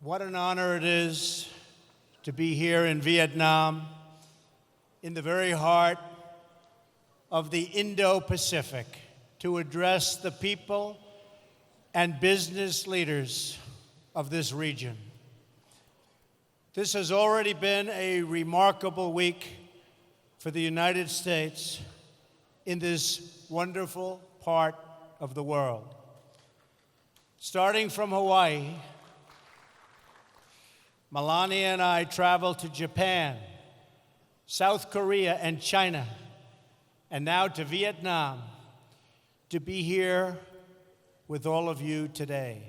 What an honor it is to be here in Vietnam, in the very heart of the Indo-Pacific, to address the people and business leaders of this region. This has already been a remarkable week for the United States in this wonderful part of the world. Starting from Hawaii, Melania and I traveled to Japan, South Korea, and China, and now to Vietnam to be here with all of you today.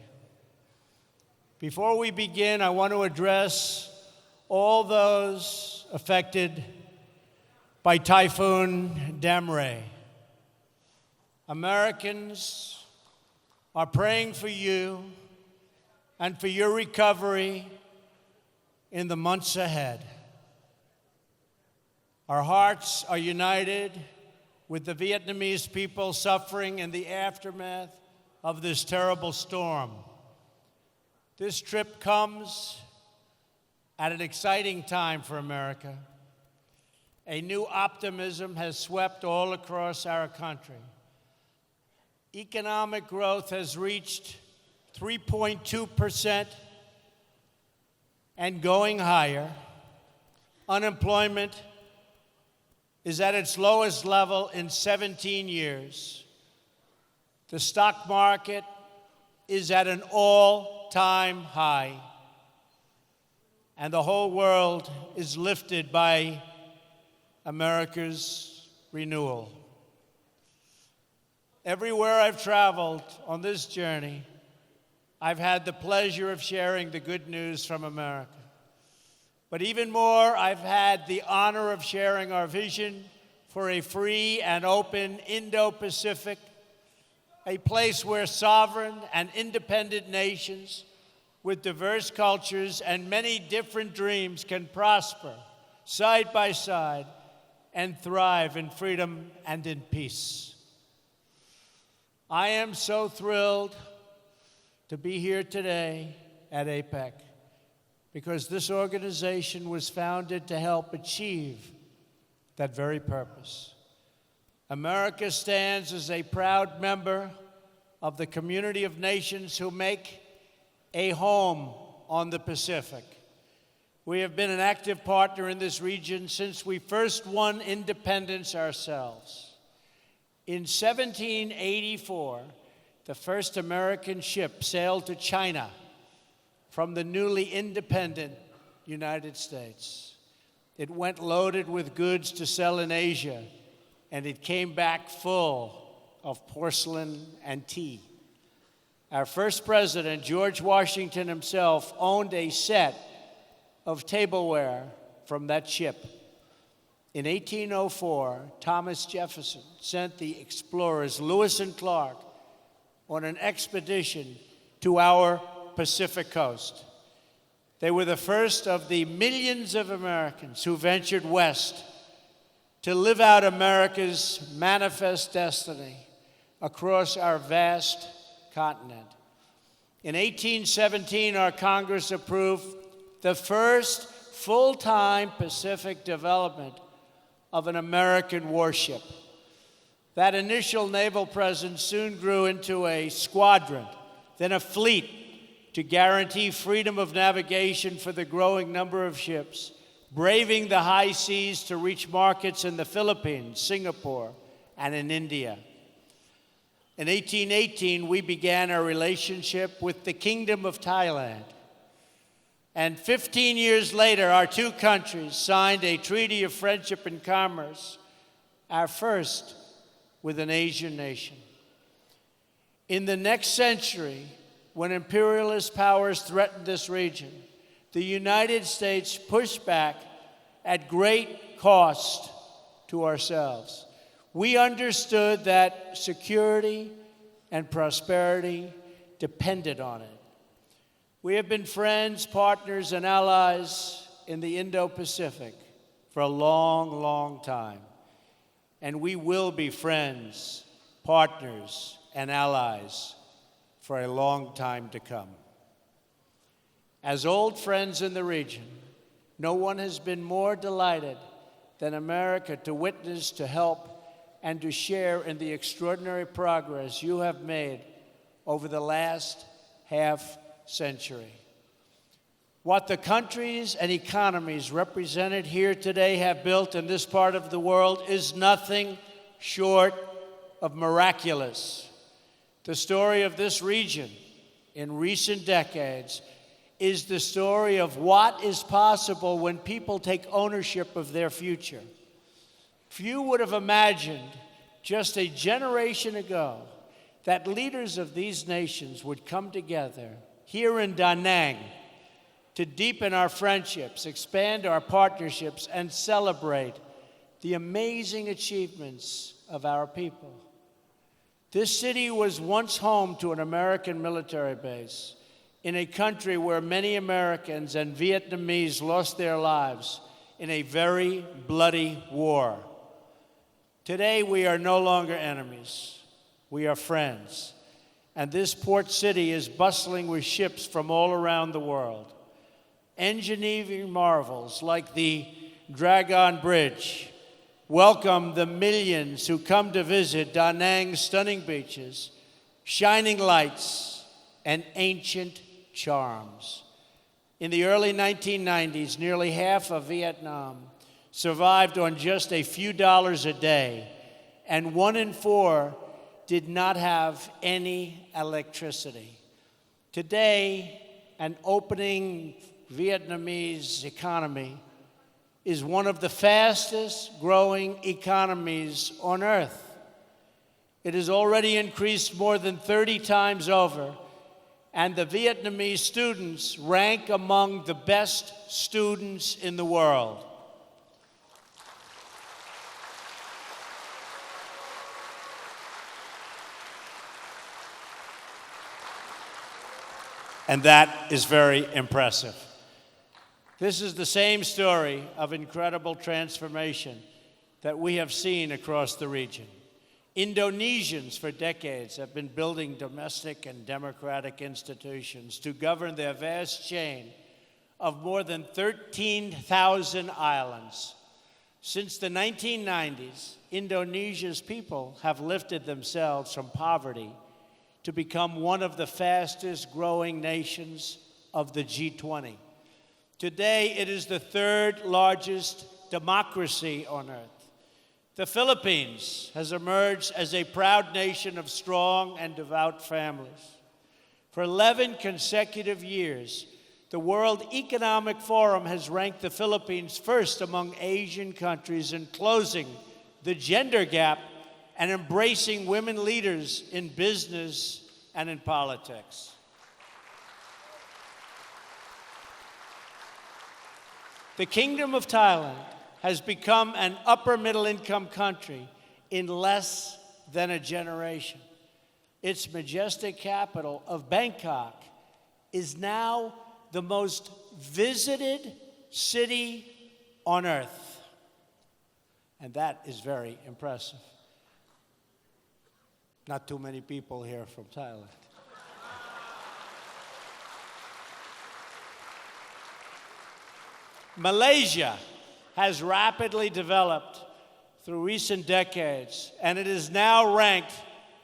Before we begin, I want to address all those affected by Typhoon Damre. Americans are praying for you and for your recovery in the months ahead. Our hearts are united with the Vietnamese people suffering in the aftermath of this terrible storm. This trip comes at an exciting time for America. A new optimism has swept all across our country. Economic growth has reached 3.2% and going higher. Unemployment is at its lowest level in 17 years. The stock market is at an all-time high. And the whole world is lifted by America's renewal. Everywhere I've traveled on this journey, I've had the pleasure of sharing the good news from America. But even more, I've had the honor of sharing our vision for a free and open Indo-Pacific, a place where sovereign and independent nations with diverse cultures and many different dreams can prosper side by side and thrive in freedom and in peace. I am so thrilled to be here today at APEC because this organization was founded to help achieve that very purpose. America stands as a proud member of the community of nations who make a home on the Pacific. We have been an active partner in this region since we first won independence ourselves. In 1784, the first American ship sailed to China from the newly independent United States. It went loaded with goods to sell in Asia, and it came back full of porcelain and tea. Our first president, George Washington himself, owned a set of tableware from that ship. In 1804, Thomas Jefferson sent the explorers Lewis and Clark on an expedition to our Pacific coast. They were the first of the millions of Americans who ventured west to live out America's manifest destiny across our vast continent. In 1817, our Congress approved the first full-time Pacific development of an American warship. That initial naval presence soon grew into a squadron, then a fleet to guarantee freedom of navigation for the growing number of ships, braving the high seas to reach markets in the Philippines, Singapore, and in India. In 1818, we began our relationship with the Kingdom of Thailand. And 15 years later, our two countries signed a treaty of friendship and commerce, our first with an Asian nation. In the next century, when imperialist powers threatened this region, the United States pushed back at great cost to ourselves. We understood that security and prosperity depended on it. We have been friends, partners, and allies in the Indo-Pacific for a long, long time. And we will be friends, partners, and allies for a long time to come. As old friends in the region, no one has been more delighted than America to witness, to help, and to share in the extraordinary progress you have made over the last half century. What the countries and economies represented here today have built in this part of the world is nothing short of miraculous. The story of this region in recent decades is the story of what is possible when people take ownership of their future. Few would have imagined just a generation ago that leaders of these nations would come together here in Da Nang to deepen our friendships, expand our partnerships, and celebrate the amazing achievements of our people. This city was once home to an American military base in a country where many Americans and Vietnamese lost their lives in a very bloody war. Today, we are no longer enemies. We are friends. And this port city is bustling with ships from all around the world. Engineering marvels like the Dragon Bridge welcome the millions who come to visit Da Nang's stunning beaches, shining lights, and ancient charms. In the early 1990s, nearly half of Vietnam survived on just a few dollars a day, and 1 in 4 did not have any electricity. Today, an opening Vietnamese economy is one of the fastest growing economies on earth. It has already increased more than 30 times over, and the Vietnamese students rank among the best students in the world. And that is very impressive. This is the same story of incredible transformation that we have seen across the region. Indonesians for decades have been building domestic and democratic institutions to govern their vast chain of more than 13,000 islands. Since the 1990s, Indonesia's people have lifted themselves from poverty to become one of the fastest growing nations of the G20. Today, it is the third largest democracy on earth. The Philippines has emerged as a proud nation of strong and devout families. For 11 consecutive years, the World Economic Forum has ranked the Philippines first among Asian countries in closing the gender gap and embracing women leaders in business and in politics. The Kingdom of Thailand has become an upper middle income country in less than a generation. Its majestic capital of Bangkok is now the most visited city on earth. And that is very impressive. Not too many people here from Thailand. Malaysia has rapidly developed through recent decades, and it is now ranked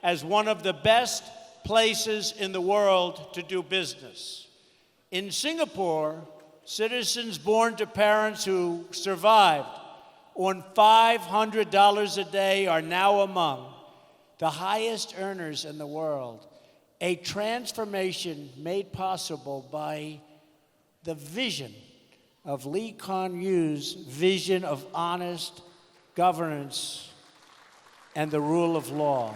as one of the best places in the world to do business. In Singapore, citizens born to parents who survived on $500 a day are now among the highest earners in the world, a transformation made possible by the vision of Lee Kuan Yew's vision of honest governance and the rule of law.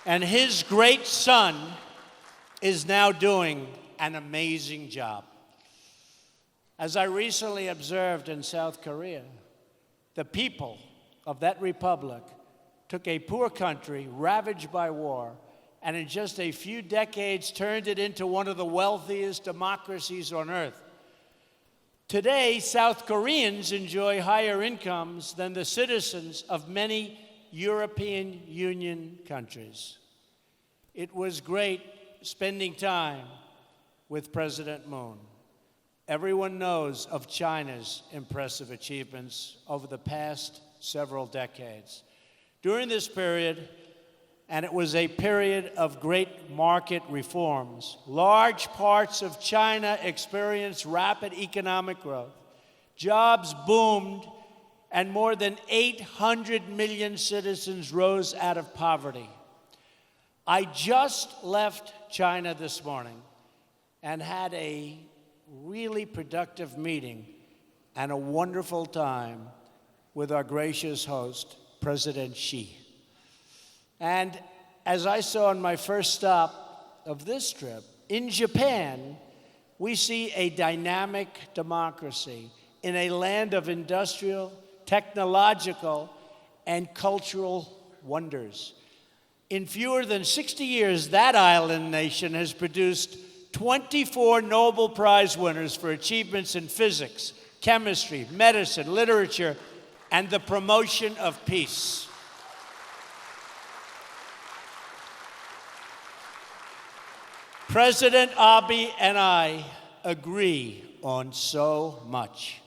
And his great son is now doing an amazing job. As I recently observed in South Korea, the people of that republic took a poor country ravaged by war and in just a few decades turned it into one of the wealthiest democracies on earth. Today, South Koreans enjoy higher incomes than the citizens of many European Union countries. It was great spending time with President Moon. Everyone knows of China's impressive achievements over the past several decades. During this period, and it was a period of great market reforms, large parts of China experienced rapid economic growth. Jobs boomed, and more than 800 million citizens rose out of poverty. I just left China this morning and had a really productive meeting and a wonderful time with our gracious host, President Xi. And as I saw on my first stop of this trip, in Japan, we see a dynamic democracy in a land of industrial, technological, and cultural wonders. In fewer than 60 years, that island nation has produced 24 Nobel Prize winners for achievements in physics, chemistry, medicine, literature, and the promotion of peace. President Abe and I agree on so much.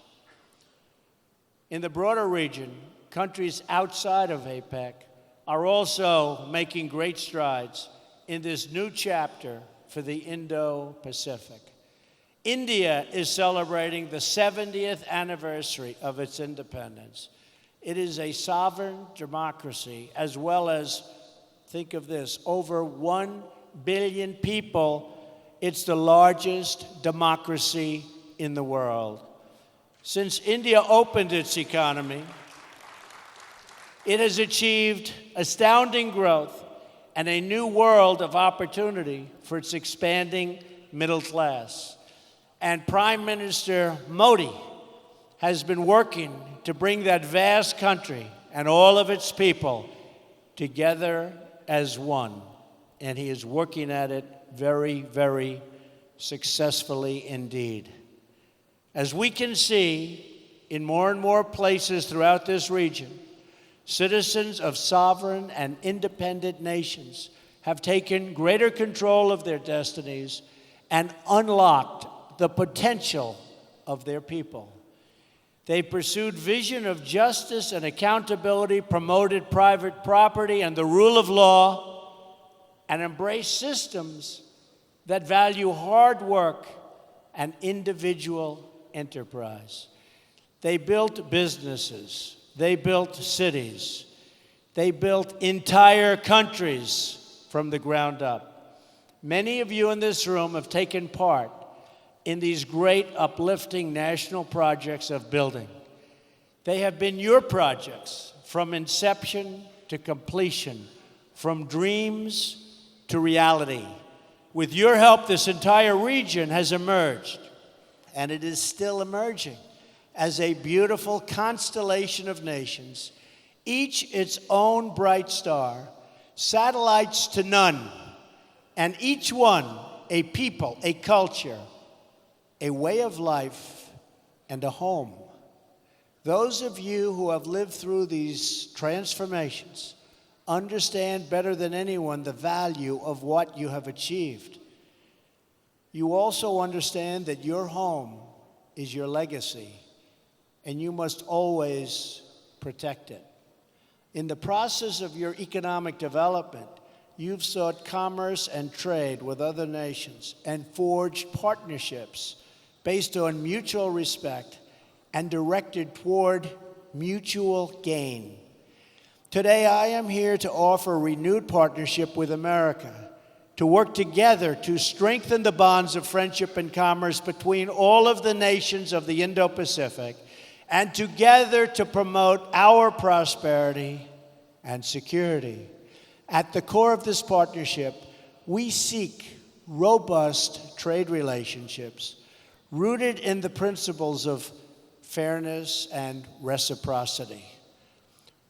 In the broader region, countries outside of APEC are also making great strides in this new chapter for the Indo-Pacific. India is celebrating the 70th anniversary of its independence. It is a sovereign democracy, as well as, think of this, over 1 billion people. It's the largest democracy in the world. Since India opened its economy, it has achieved astounding growth and a new world of opportunity for its expanding middle class. And Prime Minister Modi has been working to bring that vast country and all of its people together as one. And he is working at it very, very successfully indeed. As we can see in more and more places throughout this region, citizens of sovereign and independent nations have taken greater control of their destinies and unlocked the potential of their people. They pursued vision of justice and accountability, promoted private property and the rule of law, and embraced systems that value hard work and individual enterprise. They built businesses. They built cities. They built entire countries from the ground up. Many of you in this room have taken part in these great uplifting national projects of building. They have been your projects from inception to completion, from dreams to reality. With your help, this entire region has emerged, and it is still emerging, as a beautiful constellation of nations, each its own bright star, satellites to none, and each one a people, a culture, a way of life, and a home. Those of you who have lived through these transformations understand better than anyone the value of what you have achieved. You also understand that your home is your legacy, and you must always protect it. In the process of your economic development, you've sought commerce and trade with other nations and forged partnerships based on mutual respect and directed toward mutual gain. Today, I am here to offer renewed partnership with America, to work together to strengthen the bonds of friendship and commerce between all of the nations of the Indo-Pacific, and together to promote our prosperity and security. At the core of this partnership, we seek robust trade relationships rooted in the principles of fairness and reciprocity.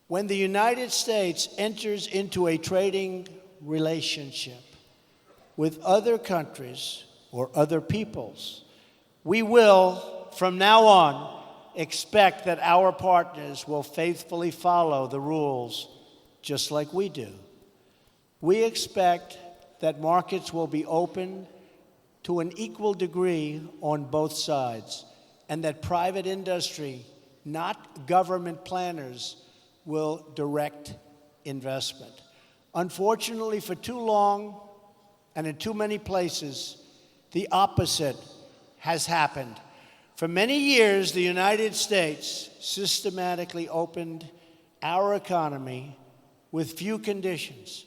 When the United States enters into a trading relationship with other countries or other peoples, we will, from now on, expect that our partners will faithfully follow the rules just like we do. We expect that markets will be open to an equal degree on both sides, and that private industry, not government planners, will direct investment. Unfortunately, for too long and in too many places, the opposite has happened. For many years, the United States systematically opened our economy with few conditions.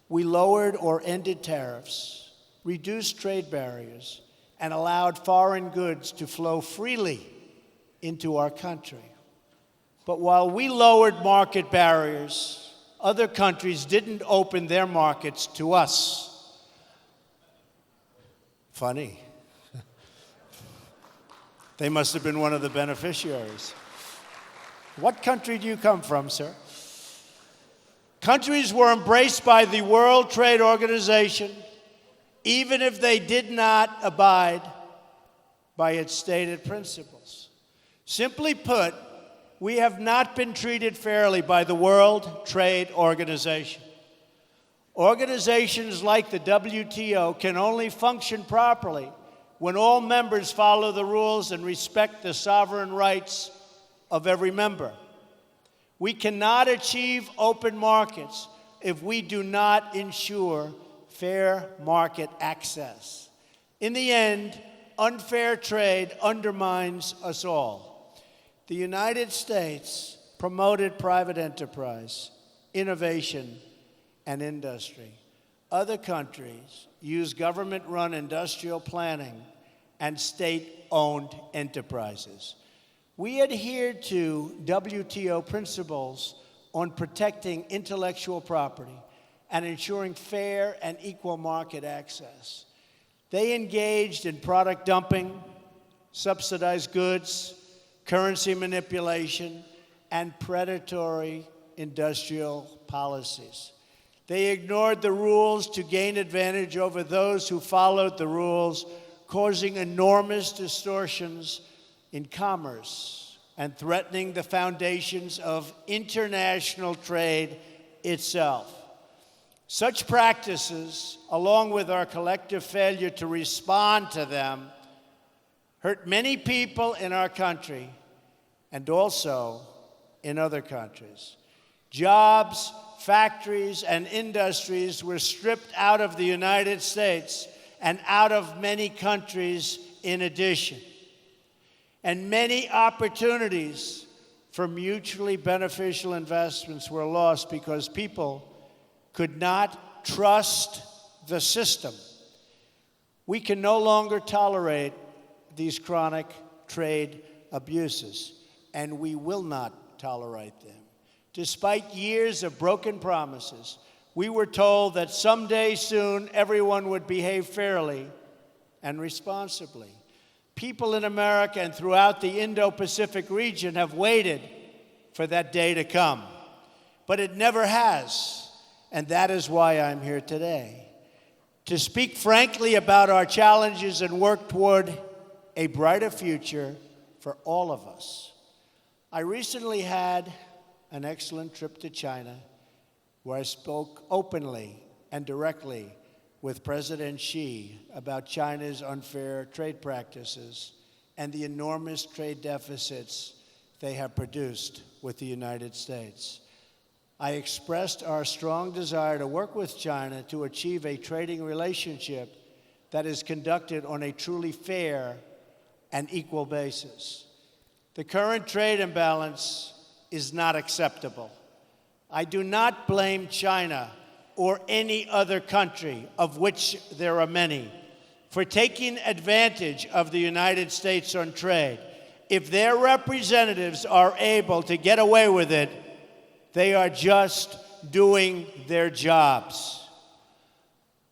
We lowered or ended tariffs, reduced trade barriers, and allowed foreign goods to flow freely into our country. But while we lowered market barriers, other countries didn't open their markets to us. Funny. They must have been one of the beneficiaries. What country do you come from, sir? Countries were embraced by the World Trade Organization, even if they did not abide by its stated principles. Simply put, we have not been treated fairly by the World Trade Organization. Organizations like the WTO can only function properly when all members follow the rules and respect the sovereign rights of every member. We cannot achieve open markets if we do not ensure fair market access. In the end, unfair trade undermines us all. The United States promoted private enterprise, innovation, and industry. Other countries use government-run industrial planning and state-owned enterprises. We adhere to WTO principles on protecting intellectual property and ensuring fair and equal market access. They engaged in product dumping, subsidized goods, currency manipulation, and predatory industrial policies. They ignored the rules to gain advantage over those who followed the rules, causing enormous distortions in commerce and threatening the foundations of international trade itself. Such practices, along with our collective failure to respond to them, hurt many people in our country and also in other countries. Jobs, factories, and industries were stripped out of the United States and out of many countries in addition. And many opportunities for mutually beneficial investments were lost because people could not trust the system. We can no longer tolerate these chronic trade abuses, and we will not tolerate them. Despite years of broken promises, we were told that someday soon everyone would behave fairly and responsibly. People in America and throughout the Indo-Pacific region have waited for that day to come, but it never has. And that is why I'm here today, to speak frankly about our challenges and work toward a brighter future for all of us. I recently had an excellent trip to China, where I spoke openly and directly with President Xi about China's unfair trade practices and the enormous trade deficits they have produced with the United States. I expressed our strong desire to work with China to achieve a trading relationship that is conducted on a truly fair and equal basis. The current trade imbalance is not acceptable. I do not blame China or any other country, of which there are many, for taking advantage of the United States on trade. If their representatives are able to get away with it, they are just doing their jobs.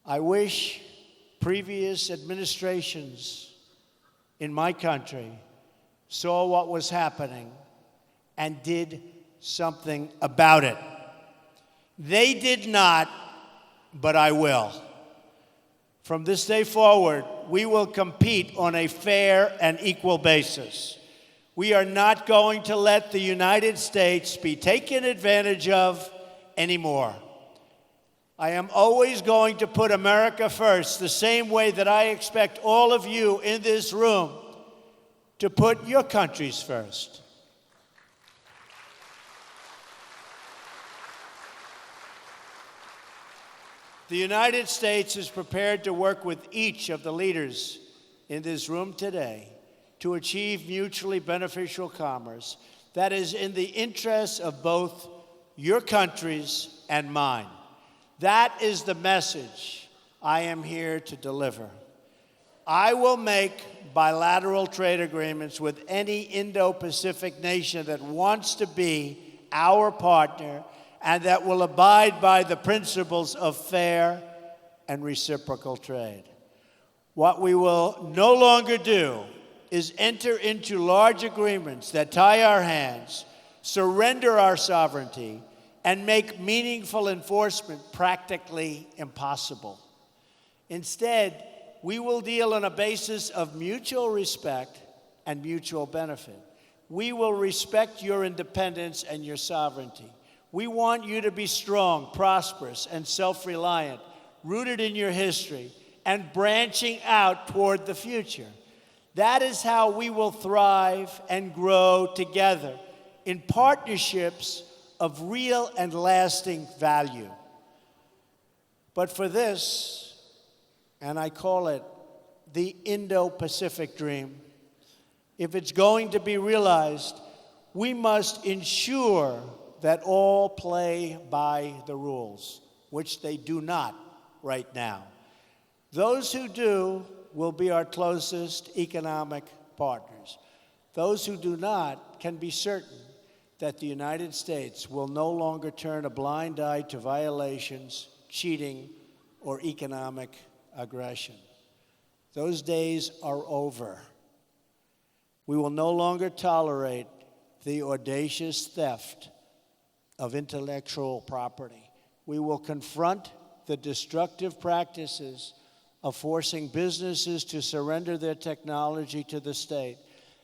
I wish previous administrations in my country saw what was happening and did something about it. They did not, but I will. From this day forward, we will compete on a fair and equal basis. We are not going to let the United States be taken advantage of anymore. I am always going to put America first, the same way that I expect all of you in this room to put your countries first. The United States is prepared to work with each of the leaders in this room today to achieve mutually beneficial commerce that is in the interests of both your countries and mine. That is the message I am here to deliver. I will make bilateral trade agreements with any Indo-Pacific nation that wants to be our partner and that will abide by the principles of fair and reciprocal trade. What we will no longer do is enter into large agreements that tie our hands, surrender our sovereignty, and make meaningful enforcement practically impossible. Instead, we will deal on a basis of mutual respect and mutual benefit. We will respect your independence and your sovereignty. We want you to be strong, prosperous, and self-reliant, rooted in your history, and branching out toward the future. That is how we will thrive and grow together in partnerships of real and lasting value. But for this, and I call it the Indo-Pacific dream, if it's going to be realized, we must ensure that all play by the rules, which they do not right now. Those who do will be our closest economic partners. Those who do not can be certain that the United States will no longer turn a blind eye to violations, cheating, or economic aggression. Those days are over. We will no longer tolerate the audacious theft of intellectual property. We will confront the destructive practices of forcing businesses to surrender their technology to the state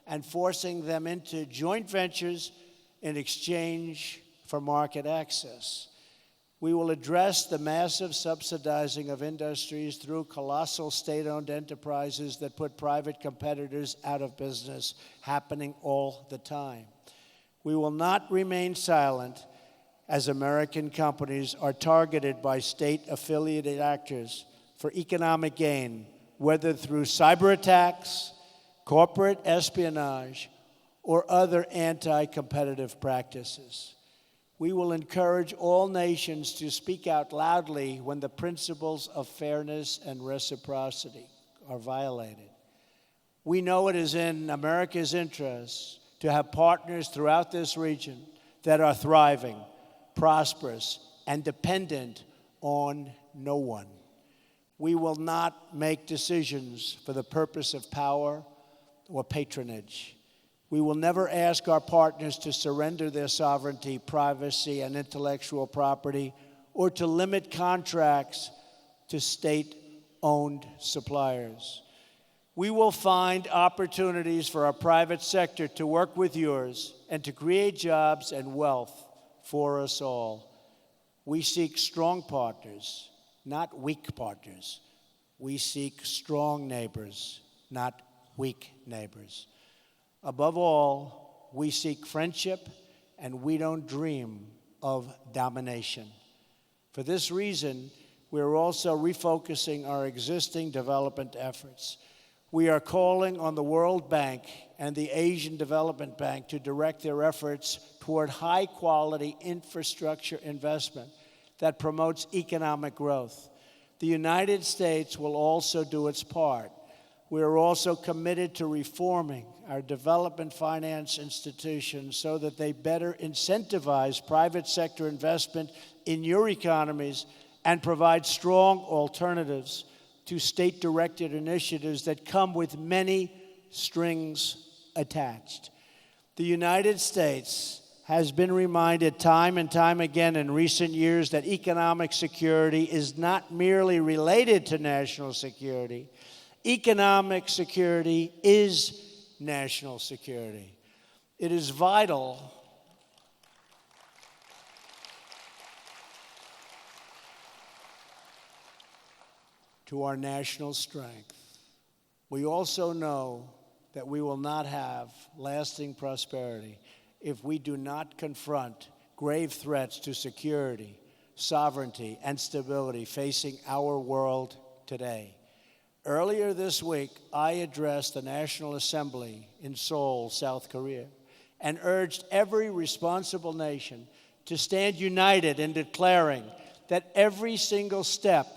and forcing them into joint ventures in exchange for market access. We will address the massive subsidizing of industries through colossal state-owned enterprises that put private competitors out of business, happening all the time. We will not remain silent as American companies are targeted by state-affiliated actors for economic gain, whether through cyber attacks, corporate espionage, or other anti-competitive practices. We will encourage all nations to speak out loudly when the principles of fairness and reciprocity are violated. We know it is in America's interest to have partners throughout this region that are thriving, prosperous, and dependent on no one. We will not make decisions for the purpose of power or patronage. We will never ask our partners to surrender their sovereignty, privacy, and intellectual property, or to limit contracts to state-owned suppliers. We will find opportunities for our private sector to work with yours and to create jobs and wealth for us all. We seek strong partners, not weak partners. We seek strong neighbors, not weak neighbors. Above all, we seek friendship, and we don't dream of domination. For this reason, we are also refocusing our existing development efforts. We are calling on the World Bank and the Asian Development Bank to direct their efforts toward high-quality infrastructure investment that promotes economic growth. The United States will also do its part. We are also committed to reforming our development finance institutions so that they better incentivize private sector investment in your economies and provide strong alternatives to state-directed initiatives that come with many strings attached. The United States has been reminded time and time again in recent years that economic security is not merely related to national security. Economic security is national security. It is vital to our national strength. We also know that we will not have lasting prosperity if we do not confront grave threats to security, sovereignty, and stability facing our world today. Earlier this week, I addressed the National Assembly in Seoul, South Korea, and urged every responsible nation to stand united in declaring that every single step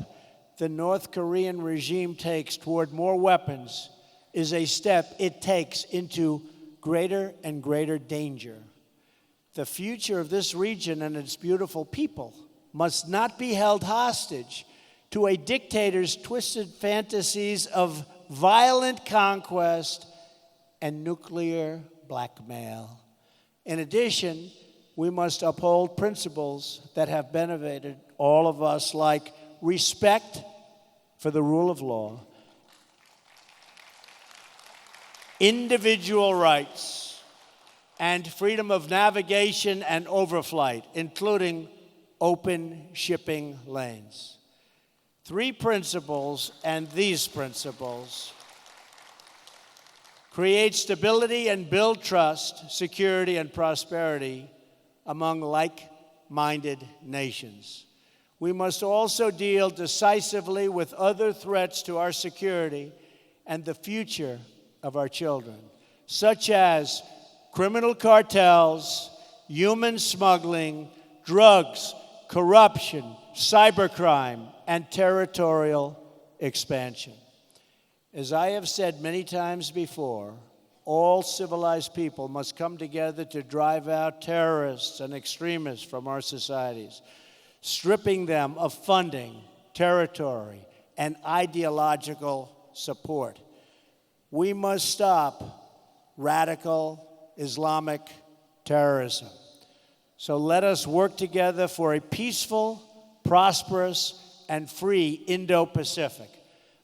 the North Korean regime takes toward more weapons is a step it takes into greater and greater danger. The future of this region and its beautiful people must not be held hostage to a dictator's twisted fantasies of violent conquest and nuclear blackmail. In addition, we must uphold principles that have benefited all of us, like respect for the rule of law, individual rights, and freedom of navigation and overflight, including open shipping lanes. 3 principles, and these principles create stability and build trust, security, and prosperity among like-minded nations. We must also deal decisively with other threats to our security and the future of our children, such as criminal cartels, human smuggling, drugs, corruption, cybercrime, and territorial expansion. As I have said many times before, all civilized people must come together to drive out terrorists and extremists from our societies, stripping them of funding, territory, and ideological support. We must stop radical Islamic terrorism. So let us work together for a peaceful, prosperous, and free Indo-Pacific.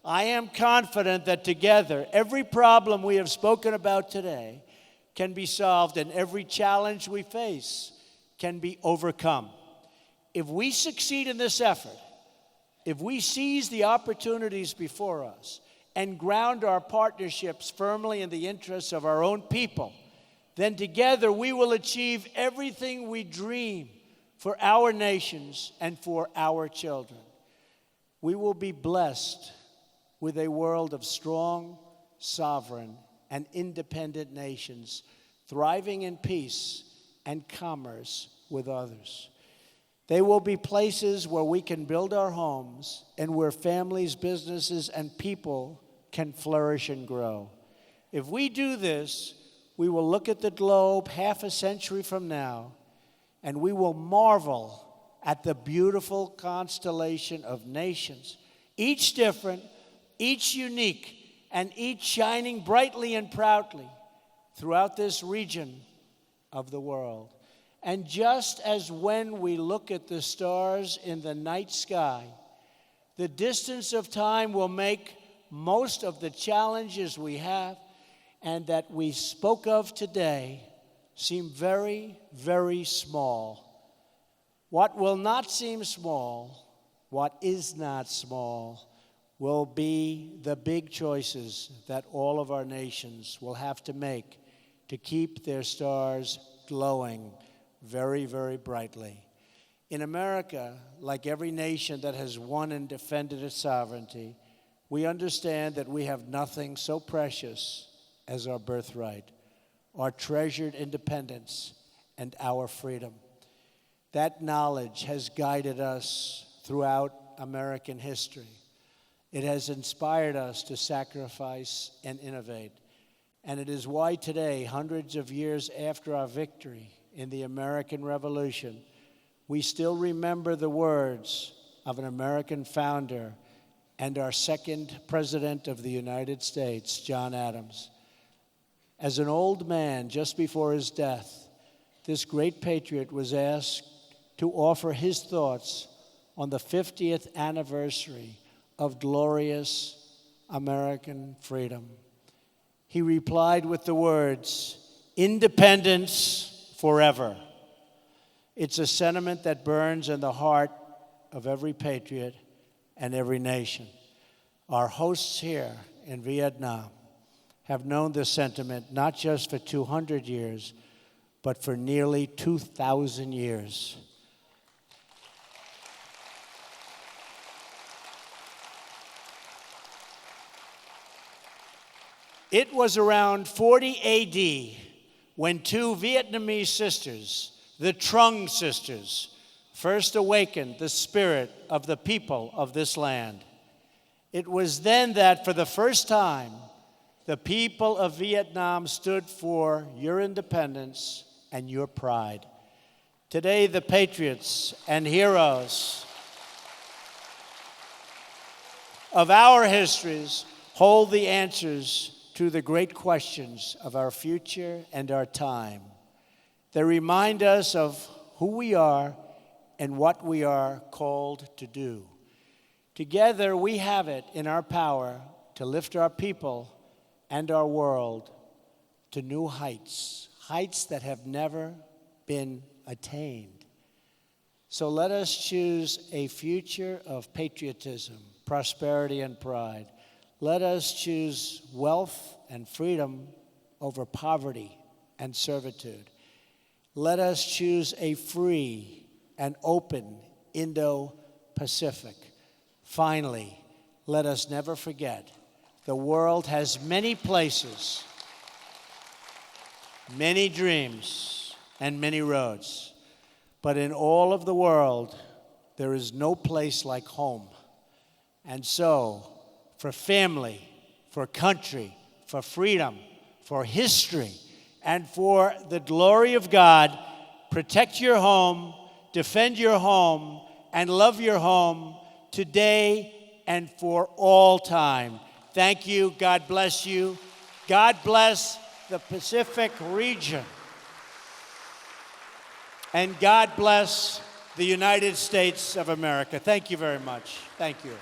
I am confident that together, every problem we have spoken about today can be solved and every challenge we face can be overcome. If we succeed in this effort, if we seize the opportunities before us and ground our partnerships firmly in the interests of our own people, then together we will achieve everything we dream for our nations and for our children. We will be blessed with a world of strong, sovereign, and independent nations thriving in peace and commerce with others. They will be places where we can build our homes and where families, businesses, and people can flourish and grow. If we do this, we will look at the globe half a century from now, and we will marvel at the beautiful constellation of nations, each different, each unique, and each shining brightly and proudly throughout this region of the world. And just as when we look at the stars in the night sky, the distance of time will make most of the challenges we have and that we spoke of today seem very, very small. What will not seem small, what is not small, will be the big choices that all of our nations will have to make to keep their stars glowing very, very brightly. In America, like every nation that has won and defended its sovereignty, we understand that we have nothing so precious as our birthright, our treasured independence, and our freedom. That knowledge has guided us throughout American history. It has inspired us to sacrifice and innovate. And it is why today, hundreds of years after our victory in the American Revolution, we still remember the words of an American founder and our second president of the United States, John Adams. As an old man, just before his death, this great patriot was asked to offer his thoughts on the 50th anniversary of glorious American freedom. He replied with the words, "Independence forever." It's a sentiment that burns in the heart of every patriot and every nation. Our hosts here in Vietnam have known this sentiment not just for 200 years, but for nearly 2,000 years. It was around 40 AD when two Vietnamese sisters, the Trung sisters, first awakened the spirit of the people of this land. It was then that, for the first time, the people of Vietnam stood for your independence and your pride. Today, the patriots and heroes of our histories hold the answers to the great questions of our future and our time. They remind us of who we are and what we are called to do. Together, we have it in our power to lift our people and our world to new heights, heights that have never been attained. So let us choose a future of patriotism, prosperity, and pride. Let us choose wealth and freedom over poverty and servitude. Let us choose a free and open Indo-Pacific. Finally, let us never forget the world has many places, many dreams, and many roads. But in all of the world, there is no place like home. And so, for family, for country, for freedom, for history, and for the glory of God, protect your home, defend your home, and love your home today and for all time. Thank you. God bless you. God bless the Pacific region. And God bless the United States of America. Thank you very much. Thank you.